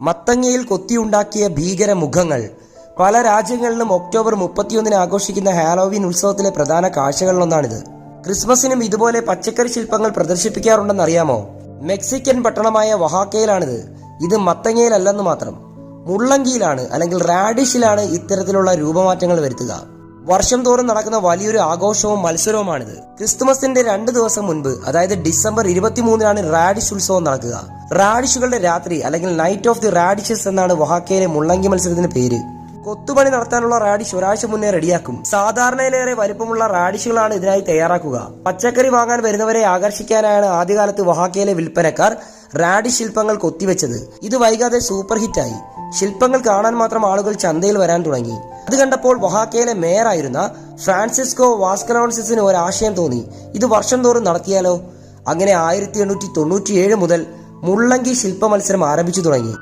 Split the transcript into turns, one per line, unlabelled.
മത്തങ്ങയിൽ കൊത്തിയുണ്ടാക്കിയ ഭീകര മുഖങ്ങൾ. പല രാജ്യങ്ങളിലും ഒക്ടോബർ 31 ആഘോഷിക്കുന്ന ഹാലോവീൻ ഉത്സവത്തിലെ പ്രധാന കാഴ്ചകളിലൊന്നാണിത്. ക്രിസ്മസിനും ഇതുപോലെ പച്ചക്കറി ശില്പങ്ങൾ പ്രദർശിപ്പിക്കാറുണ്ടെന്നറിയാമോ? മെക്സിക്കൻ പട്ടണമായ ഒഹാക്കയിലാണിത്. ഇത് മത്തങ്ങയിലല്ലെന്ന് മാത്രം, മുള്ളങ്കിയിലാണ് അല്ലെങ്കിൽ റാഡിഷിലാണ് ഇത്തരത്തിലുള്ള രൂപമാറ്റങ്ങൾ വരുത്തുക. വർഷം തോറും നടക്കുന്ന വലിയൊരു ആഘോഷവും മത്സരവുമാണിത്. ക്രിസ്തുമസിന്റെ 2 ദിവസം മുൻപ്, അതായത് ഡിസംബർ 23-നാണ് റാഡിഷ് ഉത്സവം നടക്കുക. റാഡിഷുകളുടെ രാത്രി അല്ലെങ്കിൽ നൈറ്റ് ഓഫ് ദി റാഡിഷസ് എന്നാണ് ഒഹാക്കയിലെ മുള്ളങ്കി മത്സരത്തിന് പേര്. കൊത്തുപണി നടത്താനുള്ള റാഡിഷ് ഒരാഴ്ച മുന്നേ റെഡിയാക്കും. സാധാരണയിലേറെ വലിപ്പമുള്ള റാഡിഷുകളാണ് ഇതിനായി തയ്യാറാക്കുക. പച്ചക്കറി വാങ്ങാൻ വരുന്നവരെ ആകർഷിക്കാനായാണ് ആദ്യകാലത്ത് ഒഹാക്കയിലെ വിൽപ്പനക്കാർ റാഡിഷ് ശില്പങ്ങൾ കൊത്തിവെച്ചത്. ഇത് വൈകാതെ സൂപ്പർ ഹിറ്റായി. ശില്പങ്ങൾ കാണാൻ മാത്രം ആളുകൾ ചന്തയിൽ വരാൻ തുടങ്ങി. അത് കണ്ടപ്പോൾ ഒഹാക്കയിലെ മേയറായിരുന്ന ഫ്രാൻസിസ്കോ വാസ്കലോൺസിസിന് ഒരാശയം തോന്നി. ഇത് വർഷം തോറും നടത്തിയാലോ? അങ്ങനെ 1897 മുതൽ മുള്ളങ്കി ശില്പ മത്സരം ആരംഭിച്ചു തുടങ്ങി.